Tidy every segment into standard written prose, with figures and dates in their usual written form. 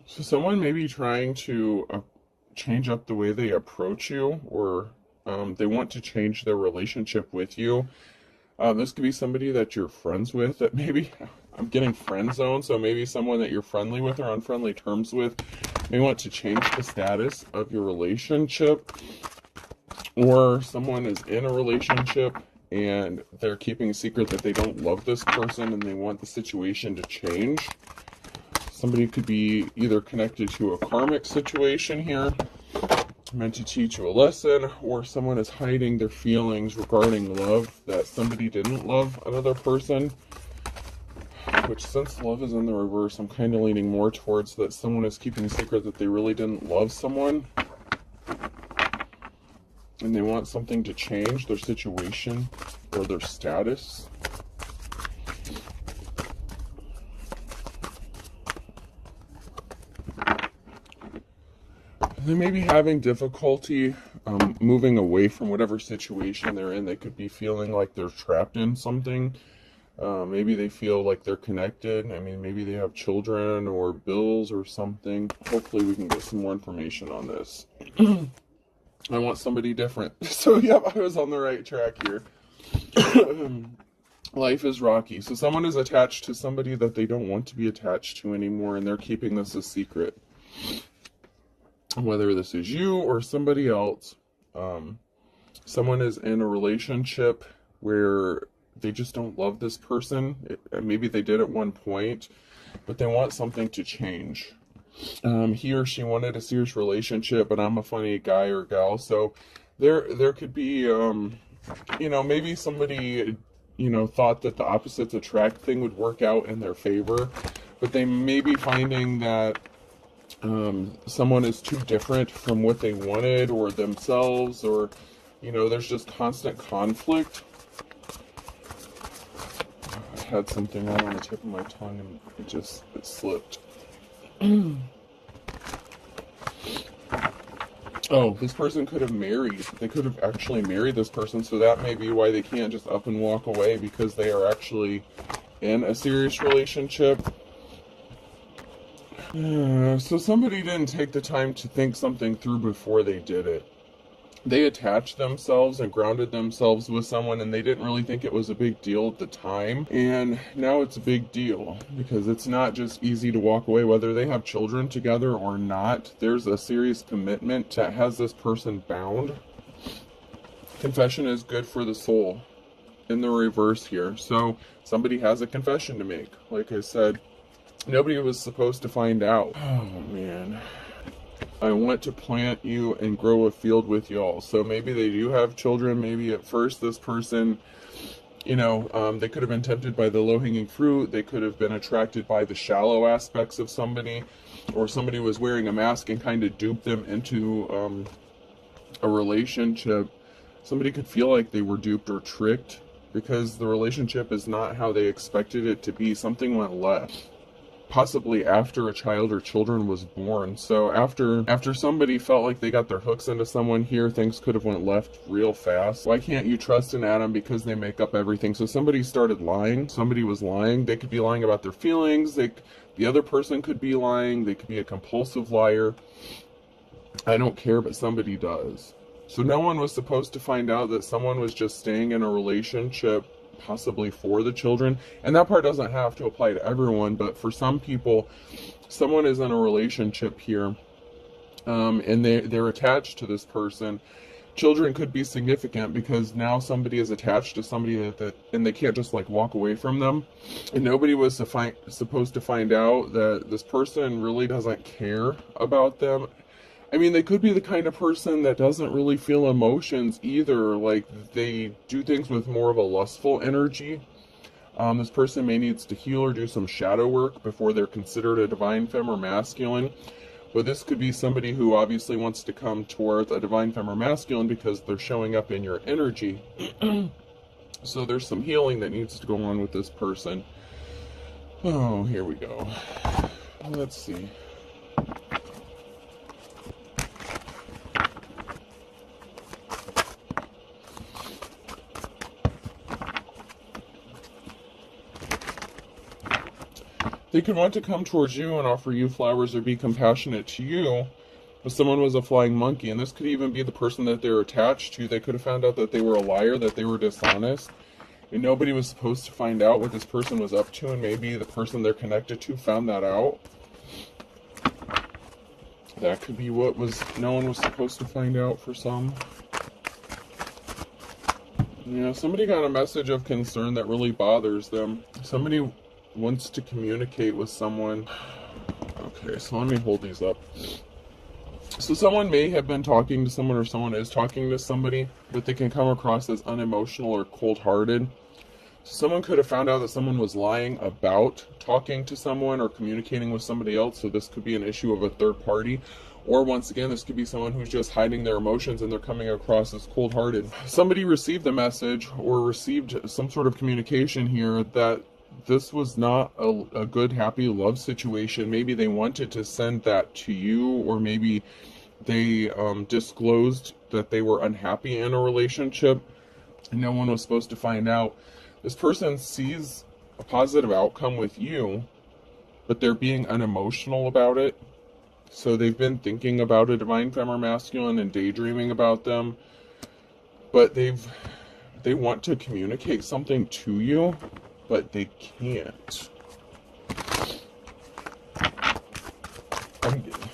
So someone may be trying to change up the way they approach you, or they want to change their relationship with you. This could be somebody that you're friends with that maybe, I'm getting friend zone, so maybe someone that you're friendly with or on friendly terms with may want to change the status of your relationship, or someone is in a relationship and they're keeping a secret that they don't love this person and they want the situation to change. Somebody could be either connected to a karmic situation here, meant to teach you a lesson, or someone is hiding their feelings regarding love, that somebody didn't love another person. Which, since love is in the reverse, I'm kind of leaning more towards that someone is keeping a secret that they really didn't love someone. And they want something to change, their situation or their status. They may be having difficulty moving away from whatever situation they're in. They could be feeling like they're trapped in something. Maybe they feel like they're connected. I mean, maybe they have children or bills or something. Hopefully we can get some more information on this. I want somebody different. So, yep, I was on the right track here. Life is rocky. So someone is attached to somebody that they don't want to be attached to anymore, and they're keeping this a secret. Whether this is you or somebody else, someone is in a relationship where they just don't love this person. Maybe they did at one point, but they want something to change. He or she wanted a serious relationship, but I'm a funny guy or gal. So there could be, maybe somebody, thought that the opposites attract thing would work out in their favor, but they may be finding that someone is too different from what they wanted or themselves, or, there's just constant conflict. I had something right on the tip of my tongue and it slipped. Oh, this person could have married. They could have actually married this person, so that may be why they can't just up and walk away, because they are actually in a serious relationship. So somebody didn't take the time to think something through before they did it. They attached themselves and grounded themselves with someone, and they didn't really think it was a big deal at the time. And now it's a big deal, because it's not just easy to walk away, whether they have children together or not. There's a serious commitment that has this person bound. Confession is good for the soul in the reverse here. So somebody has a confession to make. Like I said, nobody was supposed to find out. Oh, man. I want to plant you and grow a field with y'all. So maybe they do have children. Maybe at first this person, they could have been tempted by the low-hanging fruit. They could have been attracted by the shallow aspects of somebody. Or somebody was wearing a mask and kind of duped them into a relationship. Somebody could feel like they were duped or tricked because the relationship is not how they expected it to be. Something went left. Possibly after a child or children was born. So after somebody felt like they got their hooks into someone here, things could have went left real fast. Why can't you trust an Adam? Because they make up everything. So somebody started lying. Somebody was lying. They could be lying about their feelings. The other person could be lying. They could be a compulsive liar. I don't care, but somebody does. So no one was supposed to find out that someone was just staying in a relationship possibly for the children. And that part doesn't have to apply to everyone, but for some people, someone is in a relationship here, and they're attached to this person. Children could be significant because now somebody is attached to somebody and they can't just walk away from them. And nobody was supposed to find out that this person really doesn't care about them. I mean, they could be the kind of person that doesn't really feel emotions either. Like, they do things with more of a lustful energy. This person may needs to heal or do some shadow work before they're considered a divine femme or masculine. But this could be somebody who obviously wants to come towards a divine femme or masculine because they're showing up in your energy. So there's some healing that needs to go on with this person. Oh, here we go. Let's see. They could want to come towards you and offer you flowers or be compassionate to you, but someone was a flying monkey. And this could even be the person that they're attached to. They could have found out that they were a liar, that they were dishonest, and nobody was supposed to find out what this person was up to, and maybe the person they're connected to found that out. That could be what no one was supposed to find out for some. Somebody got a message of concern that really bothers them. Somebody wants to communicate with someone. Okay, so let me hold these up. So someone may have been talking to someone, or someone is talking to somebody, but they can come across as unemotional or cold-hearted. So someone could have found out that someone was lying about talking to someone or communicating with somebody else. So this could be an issue of a third party. Or once again, this could be someone who's just hiding their emotions and they're coming across as cold-hearted. Somebody received a message or received some sort of communication here that this was not a good, happy love situation. Maybe they wanted to send that to you, or maybe they disclosed that they were unhappy in a relationship and no one was supposed to find out. This person sees a positive outcome with you, but they're being unemotional about it. So they've been thinking about a divine femme or masculine and daydreaming about them, but they want to communicate something to you, but they can't.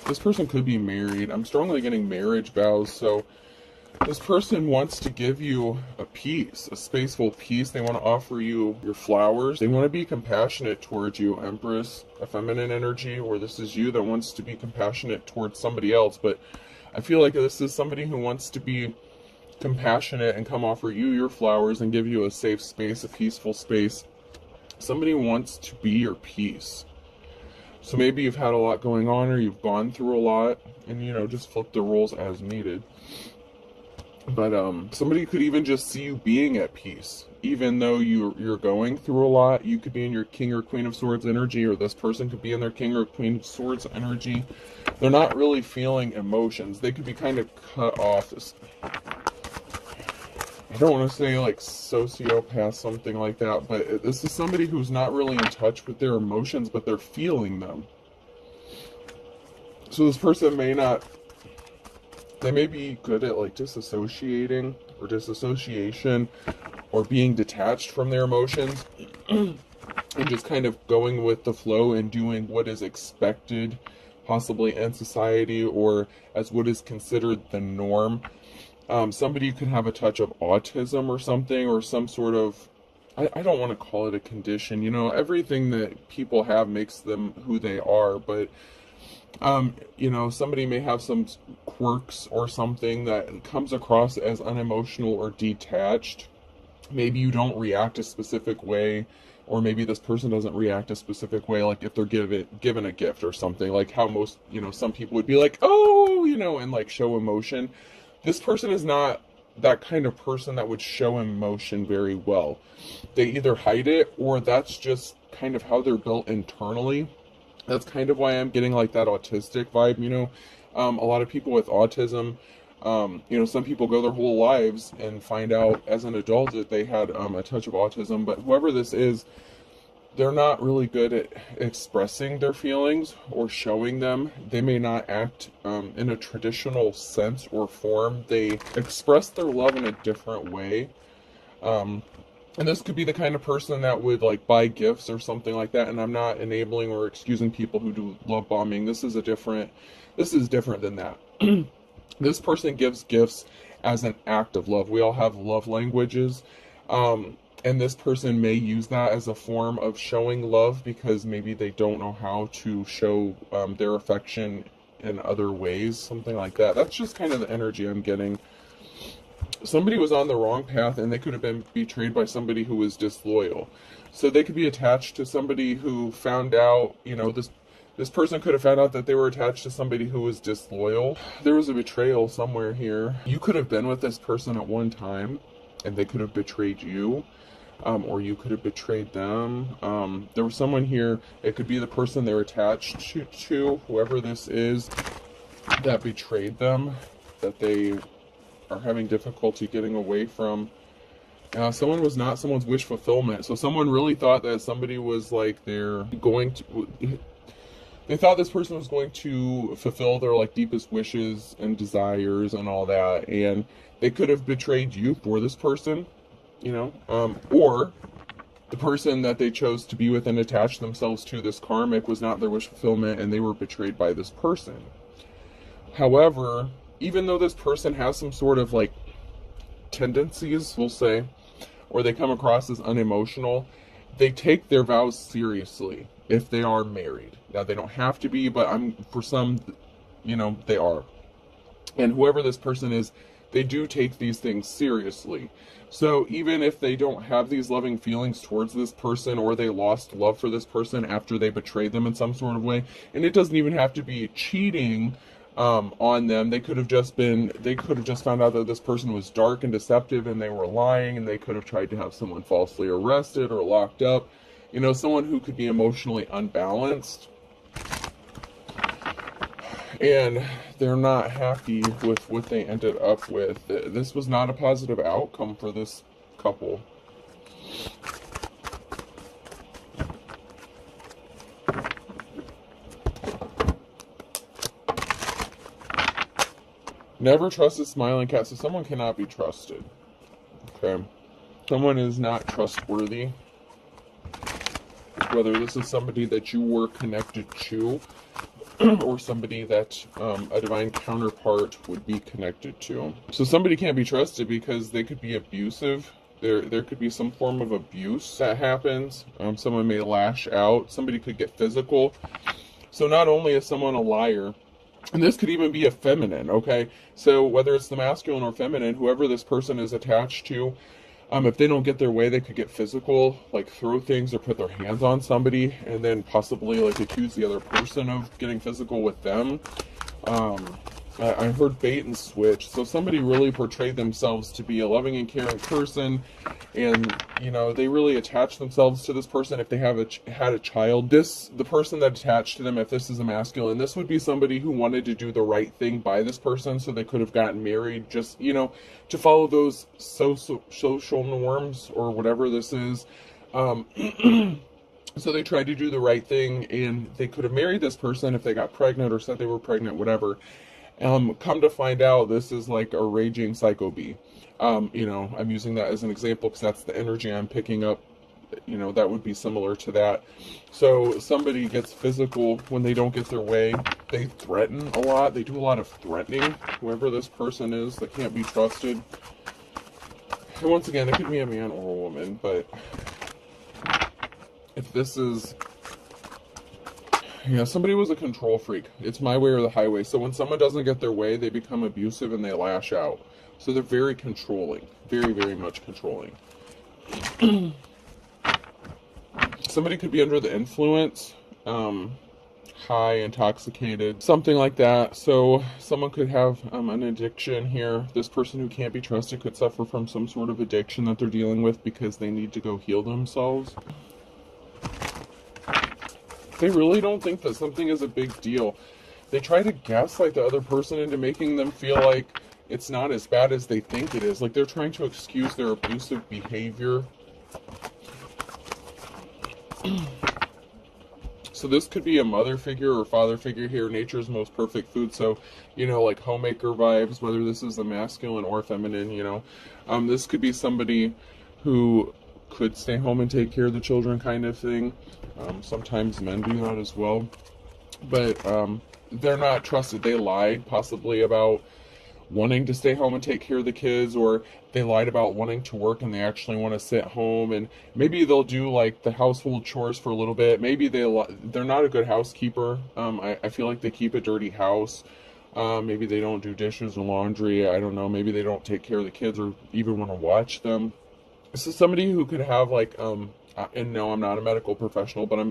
This person could be married. I'm strongly getting marriage vows, so this person wants to give you a peace, a spaceful peace. They want to offer you your flowers. They want to be compassionate towards you, Empress, a feminine energy, or this is you that wants to be compassionate towards somebody else. But I feel like this is somebody who wants to be compassionate and come offer you your flowers and give you a safe space, a peaceful space. Somebody wants to be your peace. So maybe you've had a lot going on, or you've gone through a lot, and just flip the roles as needed. But somebody could even just see you being at peace, even though you're going through a lot. You could be in your King or Queen of Swords energy, or this person could be in their King or Queen of Swords energy. They're not really feeling emotions. They could be kind of cut off. I don't want to say like sociopath, something like that, but this is somebody who's not really in touch with their emotions, but they're feeling them. So this person they may be good at like disassociating or disassociation, or being detached from their emotions and just kind of going with the flow and doing what is expected, possibly in society, or as what is considered the norm. Somebody could have a touch of autism or something, or some sort of, I don't want to call it a condition. Everything that people have makes them who they are, but somebody may have some quirks or something that comes across as unemotional or detached. Maybe you don't react a specific way, or maybe this person doesn't react a specific way, like if they're given a gift or something, like how most, some people would be like, oh, and like show emotion. This person is not that kind of person that would show emotion very well. They either hide it, or that's just kind of how they're built internally. That's kind of why I'm getting like that autistic vibe, a lot of people with autism, some people go their whole lives and find out as an adult that they had a touch of autism, but whoever this is, they're not really good at expressing their feelings or showing them. They may not act in a traditional sense or form. They express their love in a different way. And this could be the kind of person that would like buy gifts or something like that. And I'm not enabling or excusing people who do love bombing. This is different than that. This person gives gifts as an act of love. We all have love languages. And this person may use that as a form of showing love, because maybe they don't know how to show their affection in other ways, something like that. That's just kind of the energy I'm getting. Somebody was on the wrong path, and they could have been betrayed by somebody who was disloyal. So they could be attached to somebody who found out, this person could have found out that they were attached to somebody who was disloyal. There was a betrayal somewhere here. You could have been with this person at one time, and they could have betrayed you. Or you could have betrayed them. There was someone here, it could be the person they're attached to, whoever this is, that betrayed them, that they are having difficulty getting away from. Someone was not someone's wish fulfillment. So someone really thought that somebody was like they thought this person was going to fulfill their like deepest wishes and desires and all that, and they could have betrayed you for this person, or the person that they chose to be with and attach themselves to, this karmic, was not their wish fulfillment and they were betrayed by this person. However, even though this person has some sort of like tendencies, we'll say, or they come across as unemotional, they take their vows seriously if they are married. Now, they don't have to be, but for some, they are. And whoever this person is, they do take these things seriously. So even if they don't have these loving feelings towards this person, or they lost love for this person after they betrayed them in some sort of way, and it doesn't even have to be cheating on them. They could have just found out that this person was dark and deceptive and they were lying, and they could have tried to have someone falsely arrested or locked up. Someone who could be emotionally unbalanced, and they're not happy with what they ended up with. This was not a positive outcome for this couple. Never trust a smiling cat. So someone cannot be trusted. Okay. Someone is not trustworthy. Whether this is somebody that you were connected to, or somebody that a divine counterpart would be connected to. So somebody can't be trusted because they could be abusive. There could be some form of abuse that happens. Someone may lash out. Somebody could get physical. So not only is someone a liar, and this could even be a feminine, okay? So whether it's the masculine or feminine, whoever this person is attached to, if they don't get their way, they could get physical, like throw things or put their hands on somebody, and then possibly like accuse the other person of getting physical with them. I heard bait and switch. So somebody really portrayed themselves to be a loving and caring person, and they really attach themselves to this person. If they had a child, the person that attached to them, if this is a masculine, this would be somebody who wanted to do the right thing by this person, so they could have gotten married, just to follow those social norms or whatever this is. So they tried to do the right thing, and they could have married this person if they got pregnant or said they were pregnant, whatever. Come to find out, this is like a raging psycho bee. I'm using that as an example because that's the energy I'm picking up. That would be similar to that. So somebody gets physical when they don't get their way. They threaten a lot. They do a lot of threatening. Whoever this person is, that can't be trusted. And once again, it could be a man or a woman, but if this is... somebody was a control freak. It's my way or the highway. So when someone doesn't get their way, they become abusive and they lash out. So they're very controlling. Very, very much controlling. Somebody could be under the influence, high, intoxicated, something like that. So someone could have an addiction here. This person who can't be trusted could suffer from some sort of addiction that they're dealing with because they need to go heal themselves. They really don't think that something is a big deal. They try to gaslight the other person into making them feel like it's not as bad as they think it is. Like they're trying to excuse their abusive behavior. So this could be a mother figure or father figure here. Nature's most perfect food. So, like homemaker vibes, whether this is a masculine or feminine, this could be somebody who could stay home and take care of the children kind of thing. Sometimes men do that as well. But they're not trusted. They lied possibly about wanting to stay home and take care of the kids, or they lied about wanting to work and they actually want to sit home, and maybe they'll do like the household chores for a little bit. Maybe they're not a good housekeeper. I feel like they keep a dirty house. Maybe they don't do dishes or laundry. I don't know. Maybe they don't take care of the kids or even want to watch them. This is somebody who could have like, and no, I'm not a medical professional, but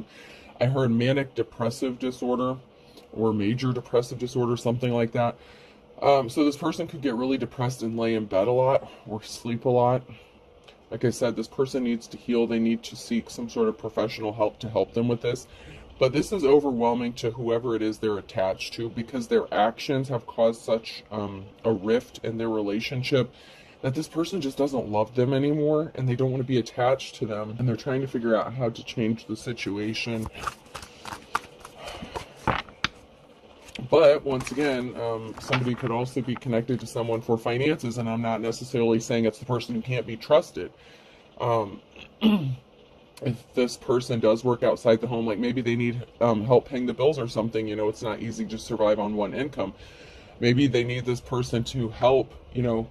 I heard manic depressive disorder or major depressive disorder, something like that. So this person could get really depressed and lay in bed a lot or sleep a lot. Like I said, this person needs to heal. They need to seek some sort of professional help to help them with this. But this is overwhelming to whoever it is they're attached to, because their actions have caused such a rift in their relationship that this person just doesn't love them anymore and they don't want to be attached to them, and they're trying to figure out how to change the situation. But once again, somebody could also be connected to someone for finances, and I'm not necessarily saying it's the person who can't be trusted. If this person does work outside the home, like maybe they need help paying the bills or something, you know, it's not easy to survive on one income. Maybe they need this person to help, you know,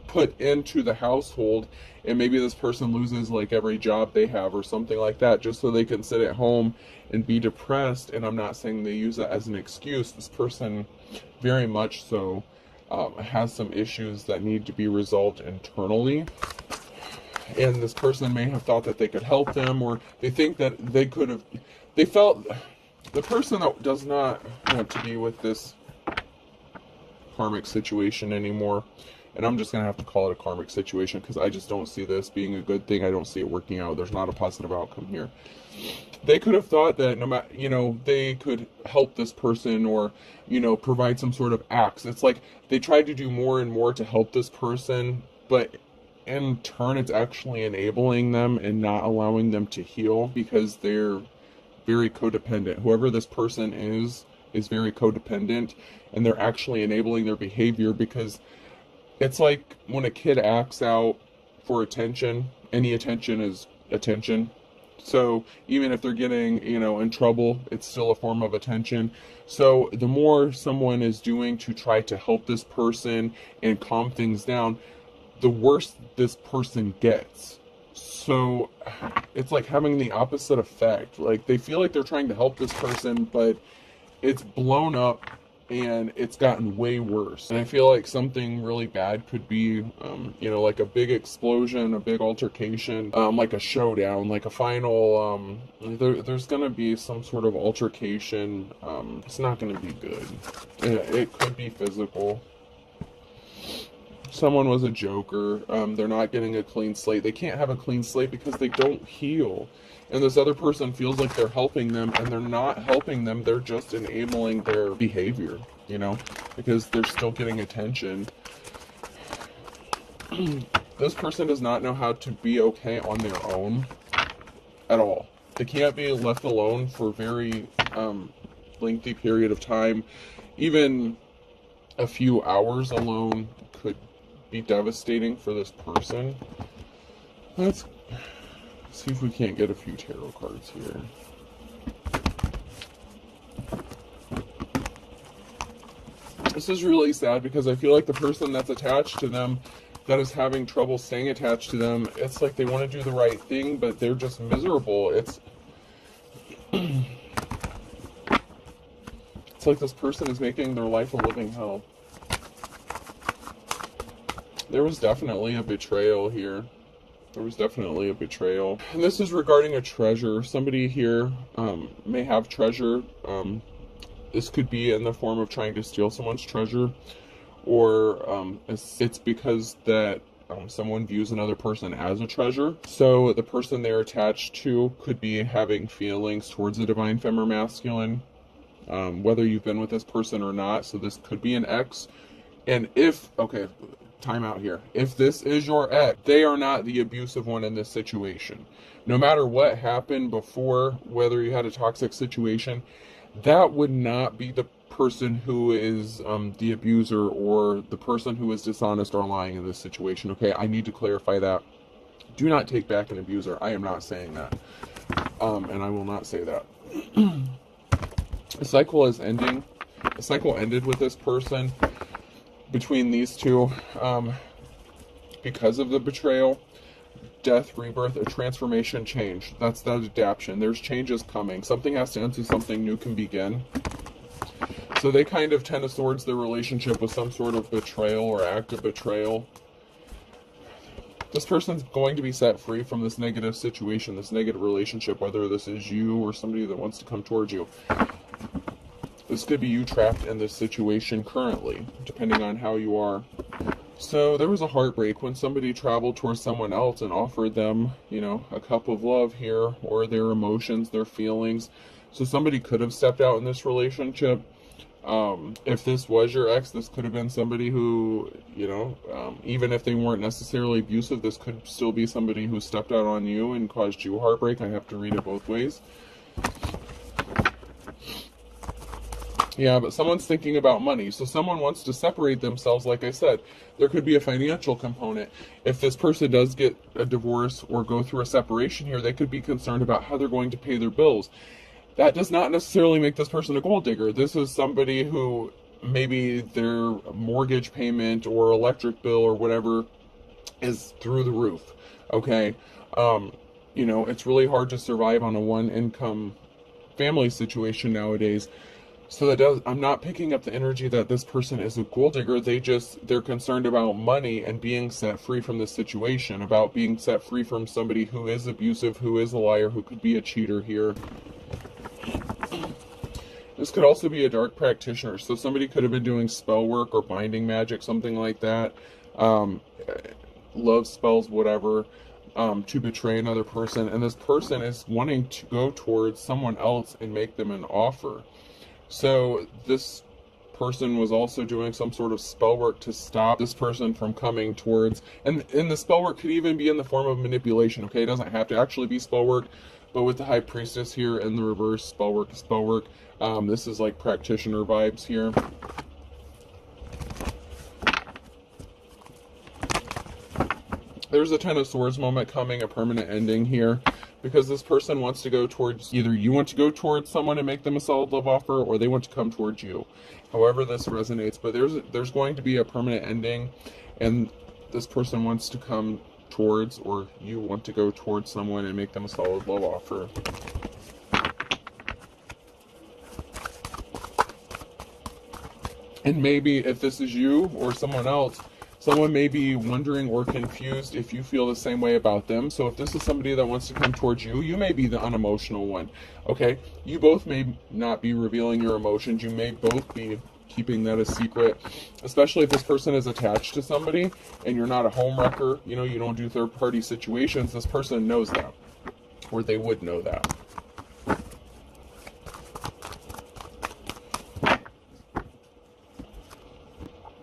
put into the household, and maybe this person loses like every job they have or something like that, just so they can sit at home and be depressed. And I'm not saying they use that as an excuse. This person very much so has some issues that need to be resolved internally. And this person may have thought that they could help them, or they think that they could have, they felt, the person that does not want to be with this karmic situation anymore, and I'm just going to have to call it a karmic situation because I just don't see this being a good thing. I don't see it working out. There's not a positive outcome here. They could have thought that no matter, you know, they could help this person, or, you know, provide some sort of acts. It's like they tried to do more and more to help this person, but in turn it's actually enabling them and not allowing them to heal, because they're very codependent. Whoever this person is very codependent, and they're actually enabling their behavior, because it's like when a kid acts out for attention, any attention is attention. So even if they're getting, you know, in trouble, it's still a form of attention. So the more someone is doing to try to help this person and calm things down, the worse this person gets. So it's like having the opposite effect. Like they feel like they're trying to help this person, but it's blown up and it's gotten way worse. And I feel like something really bad could be, you know, like a big explosion, a big altercation, like a showdown, like a final, there's going to be some sort of altercation. It's not going to be good. It could be physical. Someone was a joker. They're not getting a clean slate. They can't have a clean slate because they don't heal. And this other person feels like they're helping them, and they're not helping them. They're just enabling their behavior, you know, because they're still getting attention. This person does not know how to be okay on their own at all. They can't be left alone for a very lengthy period of time. Even a few hours alone could be devastating for this person. Let's see if we can't get a few tarot cards here. This is really sad because I feel like the person that's attached to them, that is having trouble staying attached to them, it's like they want to do the right thing, but they're just miserable. It's like this person is making their life a living hell. There was definitely a betrayal here. There was definitely a betrayal. And this is regarding a treasure. Somebody here may have treasure. This could be in the form of trying to steal someone's treasure, or it's because that someone views another person as a treasure. So the person they're attached to could be having feelings towards the divine feminine masculine, whether you've been with this person or not. So this could be an ex. And if, okay, time out here. If this is your ex, they are not the abusive one in this situation. No matter what happened before, whether you had a toxic situation, that would not be the person who is the abuser or the person who is dishonest or lying in this situation. Okay, I need to clarify that. Do not take back an abuser. I am not saying that. And I will not say that. The cycle is ending. The cycle ended with this person. Between these two, because of the betrayal, death, rebirth, a transformation, change. That's that adaptation. There's changes coming. Something has to end so something new can begin. So they kind of tend towards their relationship with some sort of betrayal or act of betrayal. This person's going to be set free from this negative situation, this negative relationship, whether this is you or somebody that wants to come towards you. This could be you trapped in this situation currently, depending on how you are. So there was a heartbreak when somebody traveled towards someone else and offered them, you know, a cup of love here, or their emotions, their feelings. So somebody could have stepped out in this relationship, If this was your ex, this could have been somebody who, you know, even if they weren't necessarily abusive, this could still be somebody who stepped out on you and caused you heartbreak. I have to read it both ways. Yeah, but someone's thinking about money. So someone wants to separate themselves, like I said. There could be a financial component. If this person does get a divorce or go through a separation here, they could be concerned about how they're going to pay their bills. That does not necessarily make this person a gold digger. This is somebody who maybe their mortgage payment or electric bill or whatever is through the roof. Okay? You know, it's really hard to survive on a one-income family situation nowadays. So I'm not picking up the energy that this person is a gold digger. They're concerned about money and being set free from this situation, about being set free from somebody who is abusive, who is a liar, who could be a cheater here. This could also be a dark practitioner. So somebody could have been doing spell work or binding magic, something like that. Love spells, whatever, to betray another person. And this person is wanting to go towards someone else and make them an offer. So this person was also doing some sort of spell work to stop this person from coming towards, and the spell work could even be in the form of manipulation, okay? It doesn't have to actually be spell work, but with the High Priestess here in the reverse, spell work is spell work. This is like practitioner vibes here. There's a Ten of Swords moment coming, a permanent ending here. Because this person wants to go towards, either you want to go towards someone and make them a solid love offer, or they want to come towards you. However this resonates, but there's going to be a permanent ending, and this person wants to come towards, or you want to go towards someone and make them a solid love offer. And maybe if this is you or someone else, someone may be wondering or confused if you feel the same way about them. So if this is somebody that wants to come towards you, you may be the unemotional one, okay? You both may not be revealing your emotions. You may both be keeping that a secret, especially if this person is attached to somebody and you're not a homewrecker, you know, you don't do third-party situations. This person knows that, or they would know that.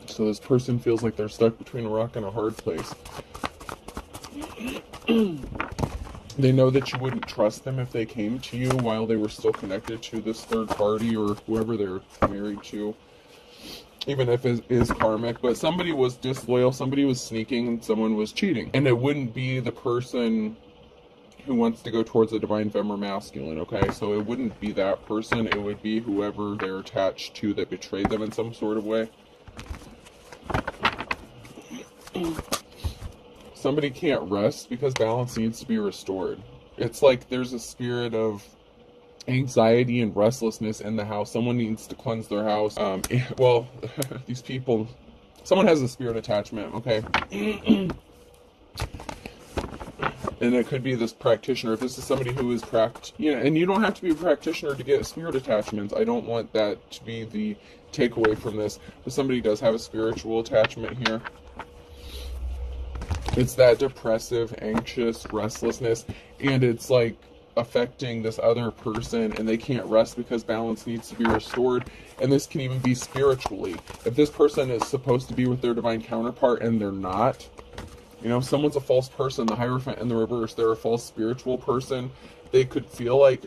So this person feels like they're stuck between a rock and a hard place. They know that you wouldn't trust them if they came to you while they were still connected to this third party or whoever they're married to. Even if it is karmic. But somebody was disloyal, somebody was sneaking, and someone was cheating. And it wouldn't be the person who wants to go towards a divine feminine masculine, okay? So it wouldn't be that person. It would be whoever they're attached to that betrayed them in some sort of way. Somebody can't rest because balance needs to be restored. It's like there's a spirit of anxiety and restlessness in the house. Someone needs to cleanse their house. Well, these people, someone has a spirit attachment, okay? And it could be this practitioner. If this is somebody who is and you don't have to be a practitioner to get spirit attachments. I don't want that to be the takeaway from this. But somebody does have a spiritual attachment here. It's that depressive, anxious restlessness, and it's like affecting this other person, and they can't rest because balance needs to be restored. And this can even be spiritually. If this person is supposed to be with their divine counterpart and they're not, you know, someone's a false person, the Hierophant in the reverse, they're a false spiritual person. They could feel like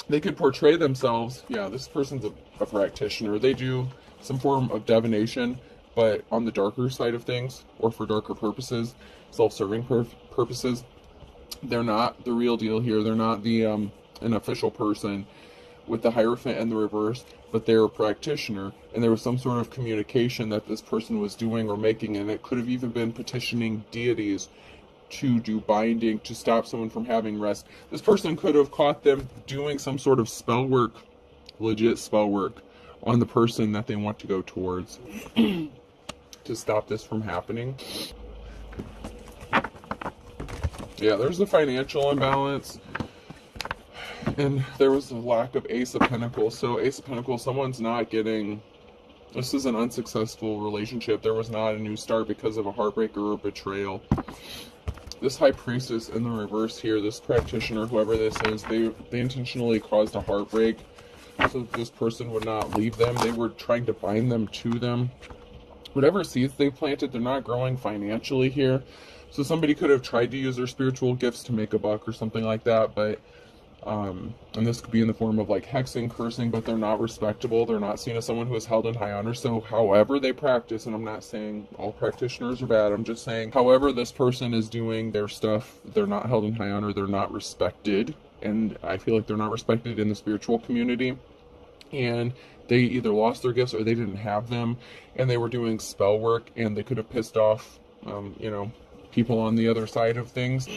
they could portray themselves, yeah, this person's a practitioner. They do some form of divination, but on the darker side of things, or for darker purposes, self-serving purposes. They're not the real deal here. They're not the an official person with the Hierophant and the reverse, but they're a practitioner, and there was some sort of communication that this person was doing or making, and it could have even been petitioning deities to do binding, to stop someone from having rest. This person could have caught them doing some sort of spell work, legit spell work, on the person that they want to go towards to stop this from happening. Yeah, there's a financial imbalance, and there was a lack of Ace of Pentacles. So Ace of Pentacles, someone's not getting, this is an unsuccessful relationship. There was not a new start because of a heartbreak or a betrayal. This High Priestess in the reverse here, this practitioner, whoever this is, they intentionally caused a heartbreak so that this person would not leave them. They were trying to bind them to them. Whatever seeds they planted, they're not growing financially here. So somebody could have tried to use their spiritual gifts to make a buck or something like that, but and this could be in the form of like hexing, cursing, but they're not respectable. They're not seen as someone who is held in high honor. So however they practice, and I'm not saying all practitioners are bad, I'm just saying however this person is doing their stuff, they're not held in high honor, they're not respected. And I feel like they're not respected in the spiritual community. And they either lost their gifts or they didn't have them, and they were doing spell work, and they could have pissed off, people on the other side of things.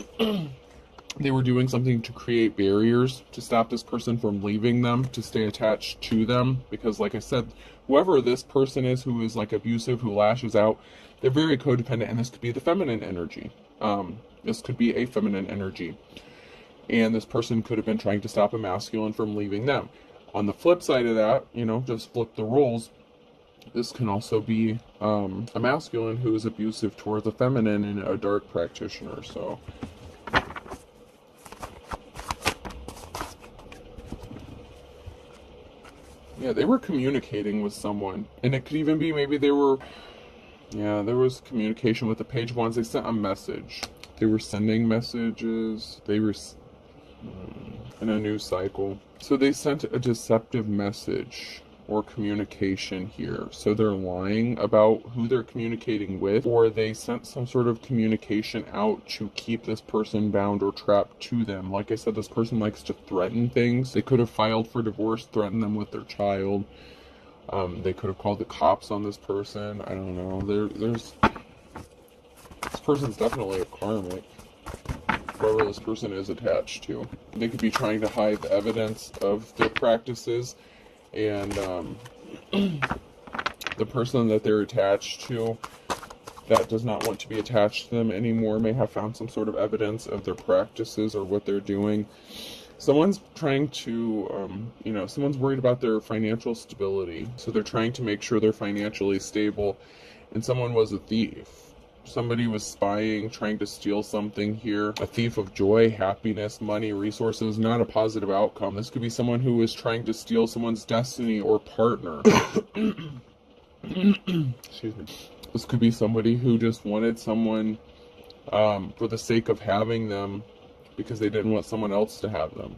They were doing something to create barriers to stop this person from leaving them, to stay attached to them. Because like I said, whoever this person is who is like abusive, who lashes out, they're very codependent, and this could be the feminine energy. This could be a feminine energy. And this person could have been trying to stop a masculine from leaving them. On the flip side of that, just flip the roles. This can also be a masculine who is abusive towards a feminine and a dark practitioner. So yeah, they were communicating with someone. And it could even be maybe there was communication with the page wands. They sent a message. They were sending messages. They were in a new cycle. So they sent a deceptive message or communication here. So they're lying about who they're communicating with, or they sent some sort of communication out to keep this person bound or trapped to them. Like I said, this person likes to threaten things. They could have filed for divorce, threatened them with their child. They could have called the cops on this person. I don't know. This person's definitely a karmic, whoever this person is attached to. They could be trying to hide the evidence of their practices, and the person that they're attached to that does not want to be attached to them anymore may have found some sort of evidence of their practices or what they're doing. Someone's trying to, someone's worried about their financial stability, so they're trying to make sure they're financially stable, and someone was a thief. Somebody was spying, trying to steal something here. A thief of joy, happiness, money, resources, not a positive outcome. This could be someone who is trying to steal someone's destiny or partner. Excuse me. This could be somebody who just wanted someone for the sake of having them, because they didn't want someone else to have them.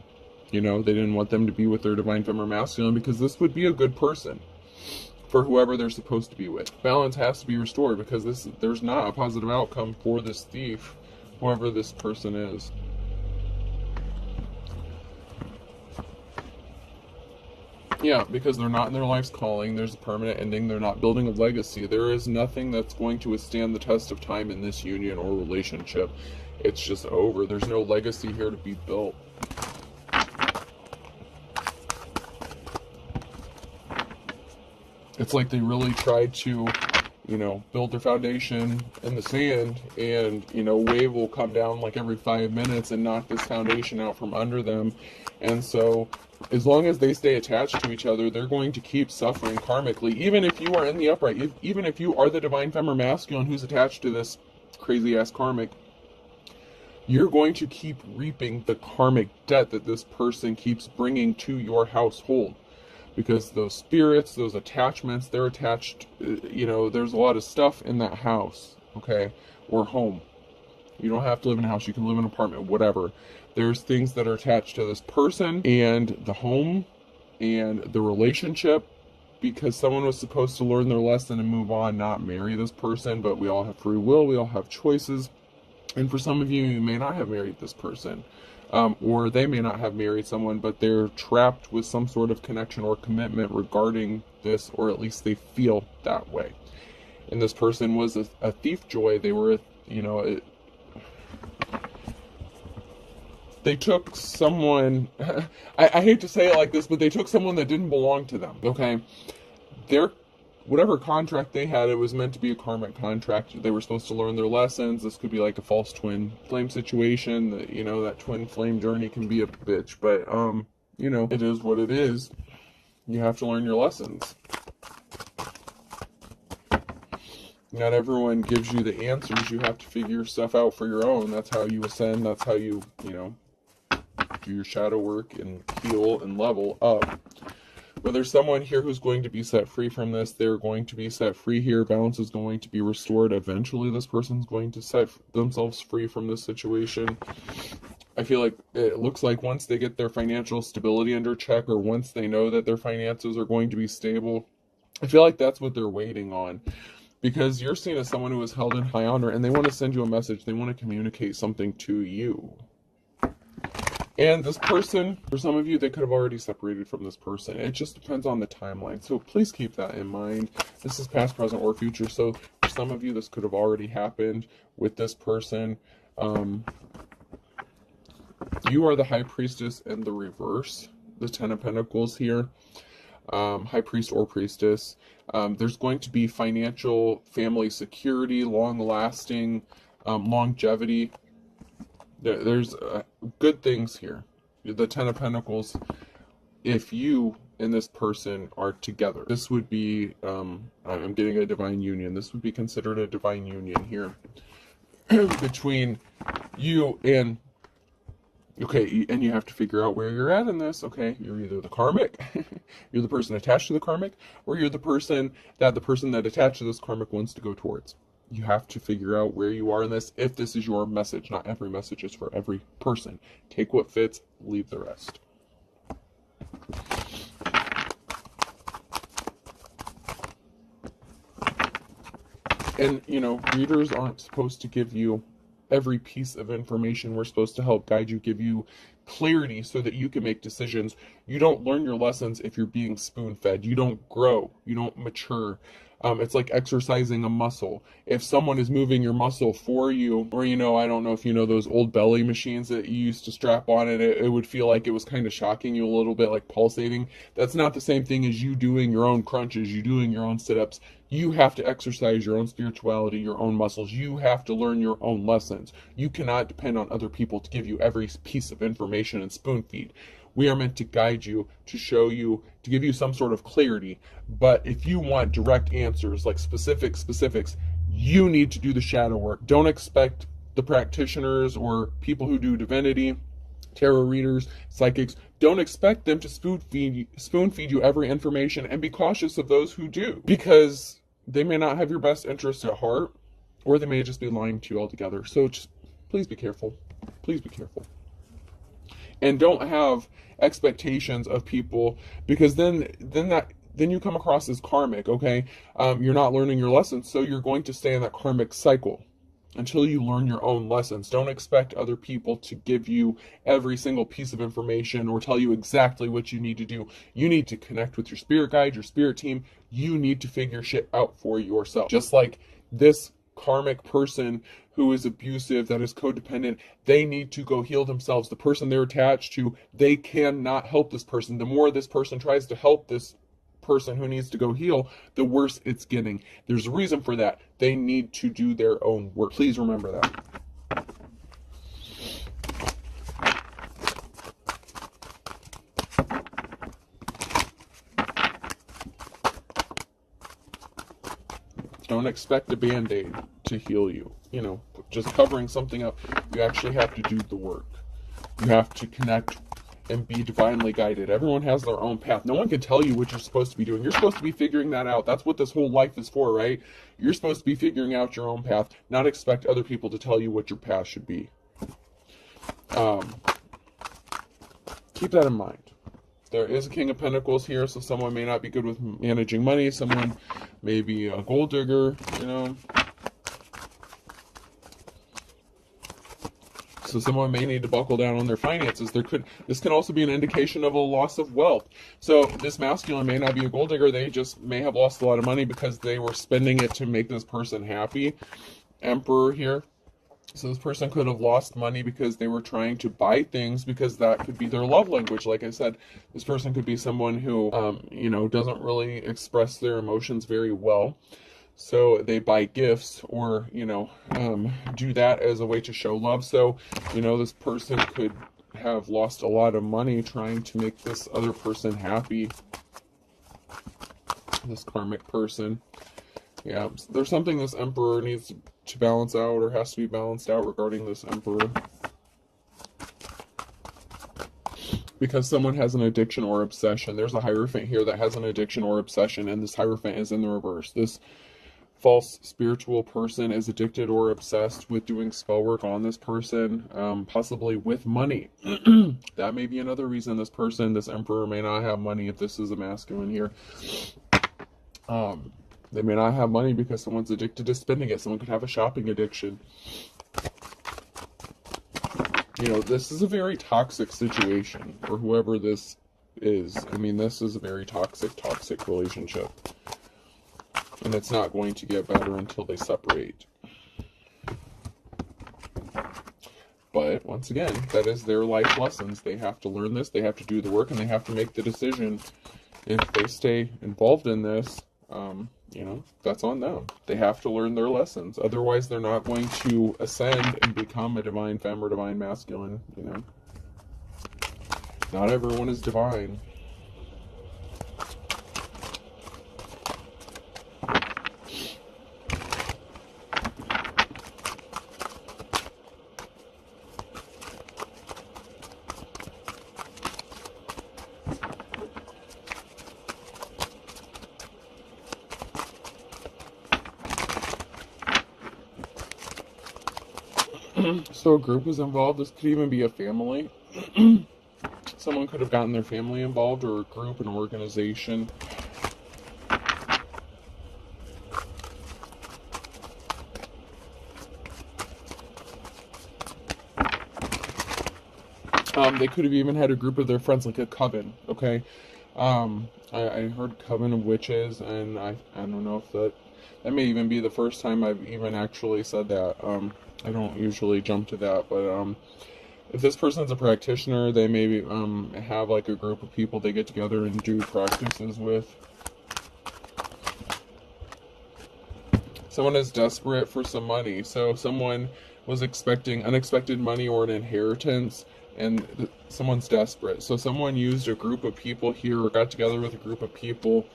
They didn't want them to be with their divine feminine masculine, because this would be a good person for whoever they're supposed to be with. Balance has to be restored, because there's not a positive outcome for this thief, whoever this person is. Yeah, because they're not in their life's calling. There's a permanent ending. They're not building a legacy. There is nothing that's going to withstand the test of time in this union or relationship. It's just over. There's no legacy here to be built. It's like they really tried to, build their foundation in the sand, and, wave will come down like every 5 minutes and knock this foundation out from under them. And so as long as they stay attached to each other, they're going to keep suffering karmically. Even if you are in the upright, even if you are the divine feminine masculine who's attached to this crazy ass karmic, you're going to keep reaping the karmic debt that this person keeps bringing to your household. Because those spirits, those attachments, they're attached, there's a lot of stuff in that house, okay, or home. You don't have to live in a house, you can live in an apartment, whatever. There's things that are attached to this person and the home and the relationship, because someone was supposed to learn their lesson and move on, not marry this person. But we all have free will, we all have choices. And for some of you, you may not have married this person. Or they may not have married someone, but they're trapped with some sort of connection or commitment regarding this, or at least they feel that way. And this person was a thief joy. They were, they took someone, I hate to say it like this, but they took someone that didn't belong to them, okay? Whatever contract they had, it was meant to be a karmic contract. They were supposed to learn their lessons. This could be like a false twin flame situation. That twin flame journey can be a bitch, but, it is what it is. You have to learn your lessons. Not everyone gives you the answers. You have to figure stuff out for your own. That's how you ascend. That's how you, do your shadow work and heal and level up. But there's someone here who's going to be set free from this. They're going to be set free here. Balance is going to be restored. Eventually, this person's going to set themselves free from this situation. I feel like it looks like once they get their financial stability under check, or once they know that their finances are going to be stable, I feel like that's what they're waiting on. Because you're seen as someone who is held in high honor, and they want to send you a message. They want to communicate something to you. And this person, for some of you, they could have already separated from this person. It just depends on the timeline. So please keep that in mind. This is past, present, or future. So for some of you, this could have already happened with this person. You are the High Priestess in the reverse. The Ten of Pentacles here. High Priest or Priestess. There's going to be financial, family security, long-lasting, longevity. There's good things here. The Ten of Pentacles, if you and this person are together, this would be, I'm getting a divine union. This would be considered a divine union here between you and, okay, and you have to figure out where you're at in this. Okay, you're either the karmic, you're the person attached to the karmic, or you're the person that attached to this karmic wants to go towards. You have to figure out where you are in this, if this is your message. Not every message is for every person. Take what fits, leave the rest. And, you know, readers aren't supposed to give you every piece of information. We're supposed to help guide you, give you clarity so that you can make decisions. You don't learn your lessons if you're being spoon-fed. You don't grow. You don't mature. It's like exercising a muscle. If someone is moving your muscle for you, or, you know, I don't know if you know those old belly machines that you used to strap on, and it would feel like it was kind of shocking you a little bit, like pulsating. That's not the same thing as you doing your own crunches, you doing your own sit-ups. You have to exercise your own spirituality, your own muscles. You have to learn your own lessons. You cannot depend on other people to give you every piece of information and spoon feed. We are meant to guide you, to show you, to give you some sort of clarity. But if you want direct answers, like specifics, you need to do the shadow work. Don't expect the practitioners or people who do divinity, tarot readers, psychics, don't expect them to spoon feed you every information, and be cautious of those who do, because they may not have your best interests at heart, or they may just be lying to you altogether. So just please be careful. Please be careful. And don't have expectations of people, because then you come across as karmic, okay? You're not learning your lessons, so you're going to stay in that karmic cycle until you learn your own lessons. Don't expect other people to give you every single piece of information or tell you exactly what you need to do. You need to connect with your spirit guide, your spirit team. You need to figure shit out for yourself. Just like this karmic person who is abusive, that is codependent, they need to go heal themselves. The person they're attached to, they cannot help this person. The more this person tries to help this person who needs to go heal, the worse it's getting. There's a reason for that. They need to do their own work. Please remember that. Don't expect a band-aid to heal you. You know, just covering something up. You actually have to do the work. You have to connect and be divinely guided. Everyone has their own path. No one can tell you what you're supposed to be doing. You're supposed to be figuring that out. That's what this whole life is for, right? You're supposed to be figuring out your own path, not expect other people to tell you what your path should be. Keep that in mind. There is a King of Pentacles here, so someone may not be good with managing money. Someone may be a gold digger, you know. So someone may need to buckle down on their finances. This can also be an indication of a loss of wealth. So this masculine may not be a gold digger. They just may have lost a lot of money because they were spending it to make this person happy. Emperor here. So this person could have lost money because they were trying to buy things, because that could be their love language. Like I said, this person could be someone who, you know, doesn't really express their emotions very well. So they buy gifts, or, you know, do that as a way to show love. So, you know, this person could have lost a lot of money trying to make this other person happy. This karmic person. Yeah, there's something this Emperor needs to balance out, or has to be balanced out regarding this Emperor. because someone has an addiction or obsession. There's a Hierophant here that has an addiction or obsession, and this Hierophant is in the reverse. This false spiritual person is addicted or obsessed with doing spell work on this person, possibly with money. That may be another reason this person, this Emperor, may not have money if this is a masculine here. They may not have money because someone's addicted to spending it. Someone could have a shopping addiction. You know, this is a very toxic situation for whoever this is. I mean, this is a very toxic relationship. And it's not going to get better until they separate. But, once again, that is their life lessons. They have to learn this, they have to do the work, and they have to make the decision. If they stay involved in this, you know, that's on them. They have to learn their lessons. Otherwise, they're not going to ascend and become a divine femme or divine masculine, you know. Not everyone is divine. So a group is involved. This could even be a family. Someone could have gotten their family involved, or a group, an organization. They could have even had a group of their friends, like a coven, okay? I heard coven of witches, and I don't know if that may even be the first time I've even actually said that. I don't usually jump to that, but if this person's a practitioner, they maybe have like a group of people they get together and do practices with. Someone is desperate for some money, so someone was expecting unexpected money or an inheritance, and someone's desperate. So someone used a group of people here, or got together with a group of people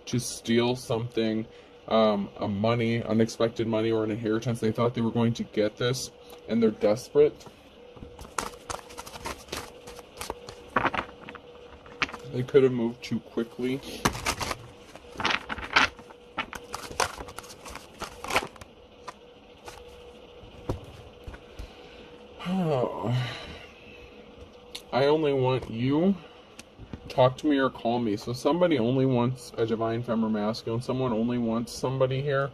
to steal something. A money, unexpected money, or an inheritance. They thought they were going to get this, and they're desperate. They could have moved too quickly. Oh. I only want you. Talk to me or call me. So somebody only wants a divine femme or masculine. Someone only wants somebody here.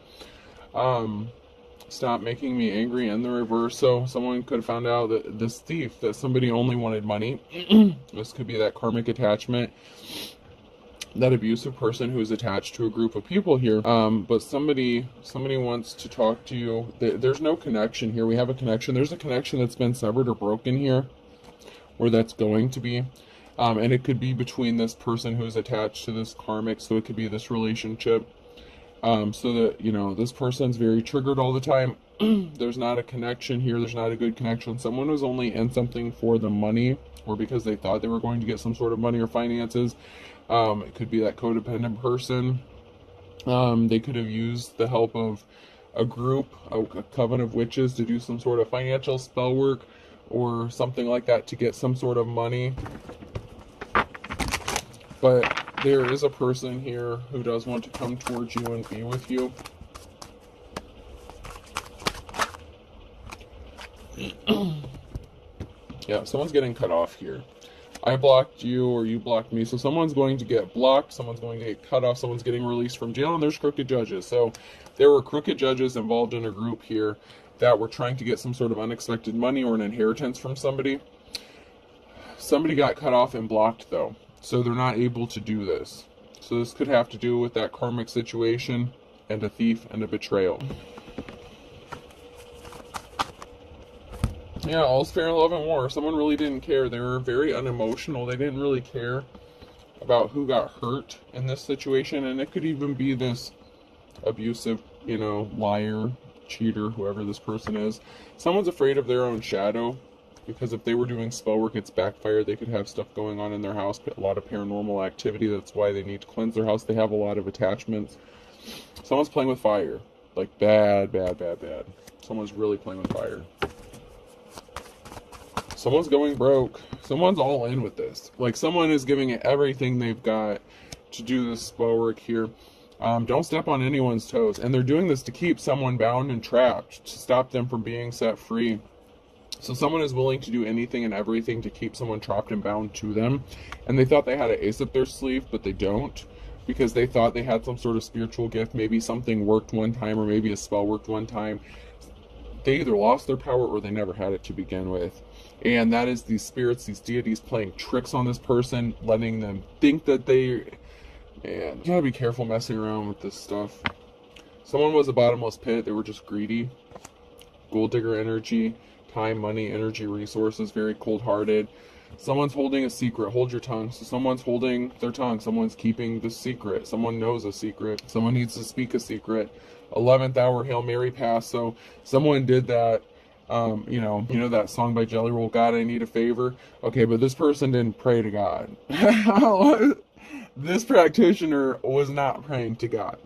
Stop making me angry, in the reverse. So someone could have found out that this thief, that somebody only wanted money. This could be that karmic attachment. That abusive person who is attached to a group of people here. But somebody wants to talk to you. There's no connection here. We have a connection. There's a connection that's been severed or broken here. Or that's going to be. And it could be between this person who's attached to this karmic, so it could be this relationship. So that, you know, this person's very triggered all the time. There's not a connection here. There's not a good connection. Someone was only in something for the money, or because they thought they were going to get some sort of money or finances. It could be that codependent person. They could have used the help of a group, a coven of witches, to do some sort of financial spell work or something like that to get some sort of money. But there is a person here who does want to come towards you and be with you. Yeah, someone's getting cut off here. I blocked you, or you blocked me. So someone's going to get blocked, someone's going to get cut off, someone's getting released from jail, and there's crooked judges. So there were crooked judges involved in a group here that were trying to get some sort of unexpected money or an inheritance from somebody. Somebody got cut off and blocked, though. So they're not able to do this. So this could have to do with that karmic situation and a thief and a betrayal. Yeah, all's fair in love and war. Someone really didn't care. They were very unemotional. They didn't really care about who got hurt in this situation. And it could even be this abusive, you know, liar, cheater, whoever this person is. Someone's afraid of their own shadow. Because if they were doing spell work, it's backfired. They could have stuff going on in their house, a lot of paranormal activity. That's why they need to cleanse their house. They have a lot of attachments. Someone's playing with fire. Like bad. Someone's really playing with fire. Someone's going broke. Someone's all in with this. Like, someone is giving it everything they've got to do this spell work here. Don't step on anyone's toes. And they're doing this to keep someone bound and trapped, to stop them from being set free. So someone is willing to do anything and everything to keep someone trapped and bound to them. And they thought they had an ace up their sleeve, but they don't. Because they thought they had some sort of spiritual gift. Maybe something worked one time, or maybe a spell worked one time. They either lost their power or they never had it to begin with. And that is these spirits, these deities playing tricks on this person, letting them think that they... Man, you gotta be careful messing around with this stuff. Someone was a bottomless pit. They were just greedy. Gold digger energy, time, money, energy, resources, very cold-hearted. Someone's holding a secret. Hold your tongue. So someone's holding their tongue. Someone's keeping the secret. Someone knows a secret. Someone needs to speak a secret. 11th hour Hail Mary pass. So someone did that. You know that song by Jelly Roll, God, I Need a Favor. Okay, but this person didn't pray to God. This practitioner was not praying to God.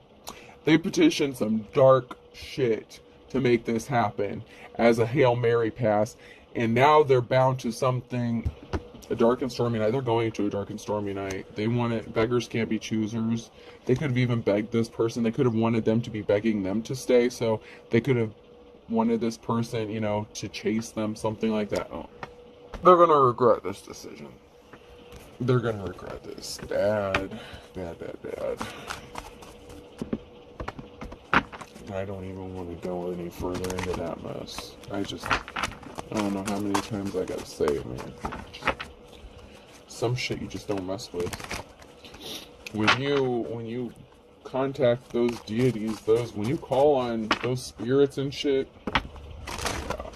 They petitioned some dark shit to make this happen as a Hail Mary pass. And now they're bound to something, a dark and stormy night. They're going to a dark and stormy night. They want it. Beggars can't be choosers. They could have even begged this person. They could have wanted them to be begging them to stay. So they could have wanted this person, you know, to chase them, something like that. Oh. They're going to regret this decision. They're going to regret this. Bad. I don't even want to go any further into that mess. I don't know how many times I gotta say it, man. Some shit you just don't mess with. When you contact those deities, when you call on those spirits and shit, yeah.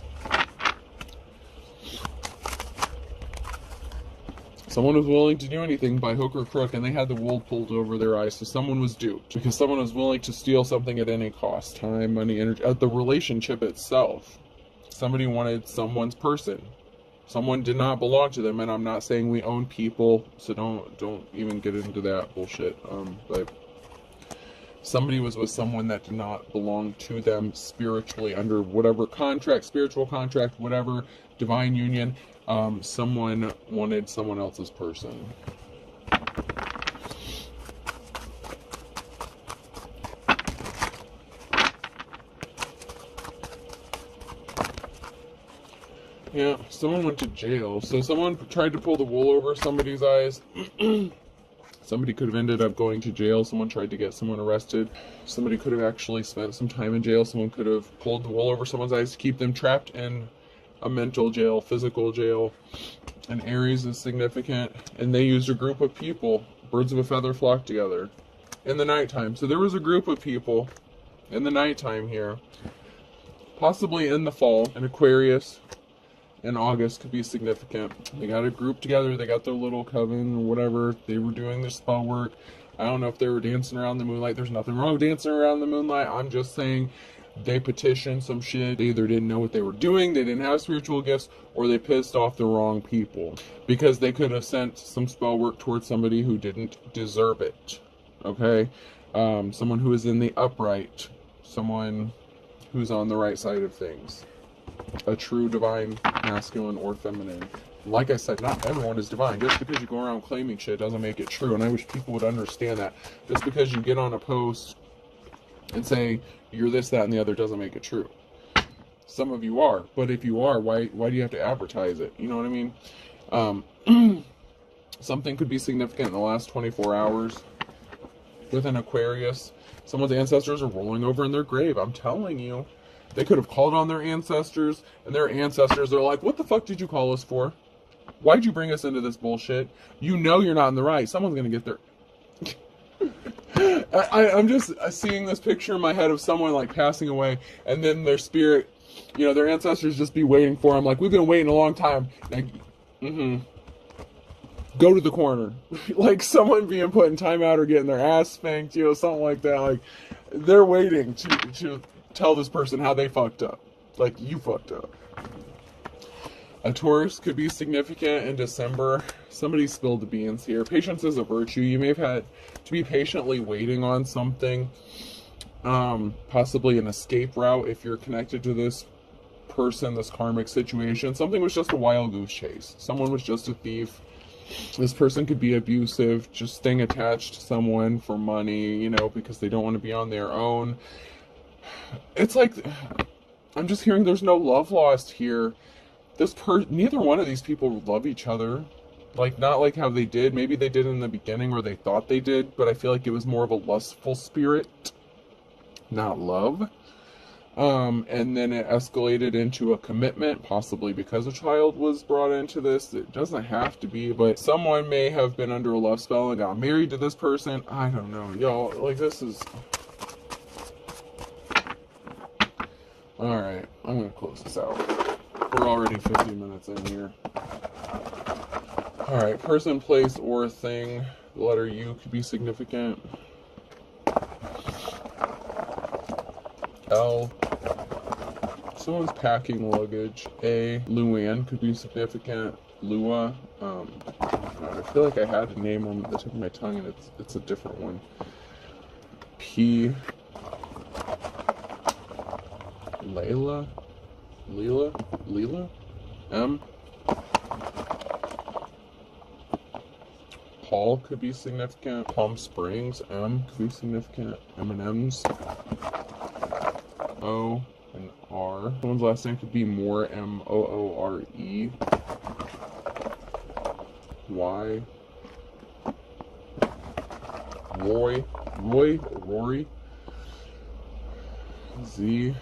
Someone was willing to do anything by hook or crook, and they had the wool pulled over their eyes. So someone was duped because someone was willing to steal something at any cost: time, money, energy, the relationship itself. Somebody wanted someone's person. Someone did not belong to them, and I'm not saying we own people, so don't even get into that bullshit. But somebody was with someone that did not belong to them spiritually, under whatever contract, spiritual contract, whatever, divine union. Someone wanted someone else's person. Yeah, someone went to jail. So someone tried to pull the wool over somebody's eyes. Somebody could have ended up going to jail. Someone tried to get someone arrested. Somebody could have actually spent some time in jail. Someone could have pulled the wool over someone's eyes to keep them trapped in a mental jail, physical jail. And Aries is significant. And they used a group of people. Birds of a feather flock together in the nighttime. So there was a group of people in the nighttime here. Possibly in the fall, in Aquarius. In August could be significant. They got a group together. They got their little coven or whatever. They were doing their spell work. I don't know if they were dancing around the moonlight. There's nothing wrong with dancing around the moonlight. I'm just saying they petitioned some shit. They either didn't know what they were doing, they didn't have spiritual gifts, or they pissed off the wrong people. Because they could have sent some spell work towards somebody who didn't deserve it. Okay? Someone who is in the upright. Someone who's on the right side of things. A true divine masculine or feminine. Like I said, not everyone is divine. Just because you go around claiming shit doesn't make it true. And I wish people would understand that. Just because you get on a post and say you're this, that, and the other doesn't make it true. Some of you are. But if you are, why do you have to advertise it? You know what I mean? Something could be significant in the last 24 hours with an Aquarius. Someone's ancestors are rolling over in their grave. I'm telling you. They could have called on their ancestors, and their ancestors are like, what the fuck did you call us for? Why'd you bring us into this bullshit? You know you're not in the right. Someone's going to get there. I'm just seeing this picture in my head of someone like passing away, and then their spirit, you know, their ancestors just be waiting for them. Like, we've been waiting a long time. Like, go to the corner. Like someone being put in timeout or getting their ass spanked, you know, something like that. Like, they're waiting to tell this person how they fucked up. Like, you fucked up. A Taurus could be significant in December. Somebody spilled the beans here. Patience is a virtue. You may have had to be patiently waiting on something. Possibly an escape route if you're connected to this person, this karmic situation. Something was just a wild goose chase. Someone was just a thief. This person could be abusive, just staying attached to someone for money, you know, because they don't want to be on their own. It's like, I'm just hearing there's no love lost here. Neither one of these people love each other. Like, not like how they did. Maybe they did in the beginning, or they thought they did, but I feel like it was more of a lustful spirit, not love. And then it escalated into a commitment, possibly because a child was brought into this. It doesn't have to be, but someone may have been under a love spell and got married to this person. I don't know, y'all. Like, this is... Alright, I'm gonna close this out. We're already 50 minutes in here. Alright, person, place, or thing. The letter U could be significant. L. Someone's packing luggage. A. Luann could be significant. Lua. I feel like I had a name on the tip of my tongue and it's a different one. P. Layla. Leela. M. Paul could be significant. Palm Springs. M could be significant. M&M's. O and R. Someone's last name could be Moore. M-O-O-R-E. Y. Rory. Z.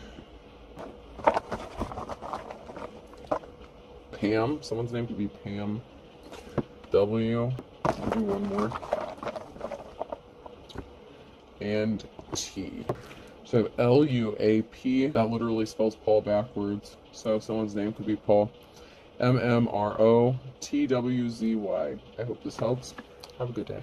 Pam. Someone's name could be Pam. W. I'll do one more. And T. So L-U-A-P, that literally spells Paul backwards. So someone's name could be Paul. M-M-R-O-T-W-Z-Y. I hope this helps. Have a good day.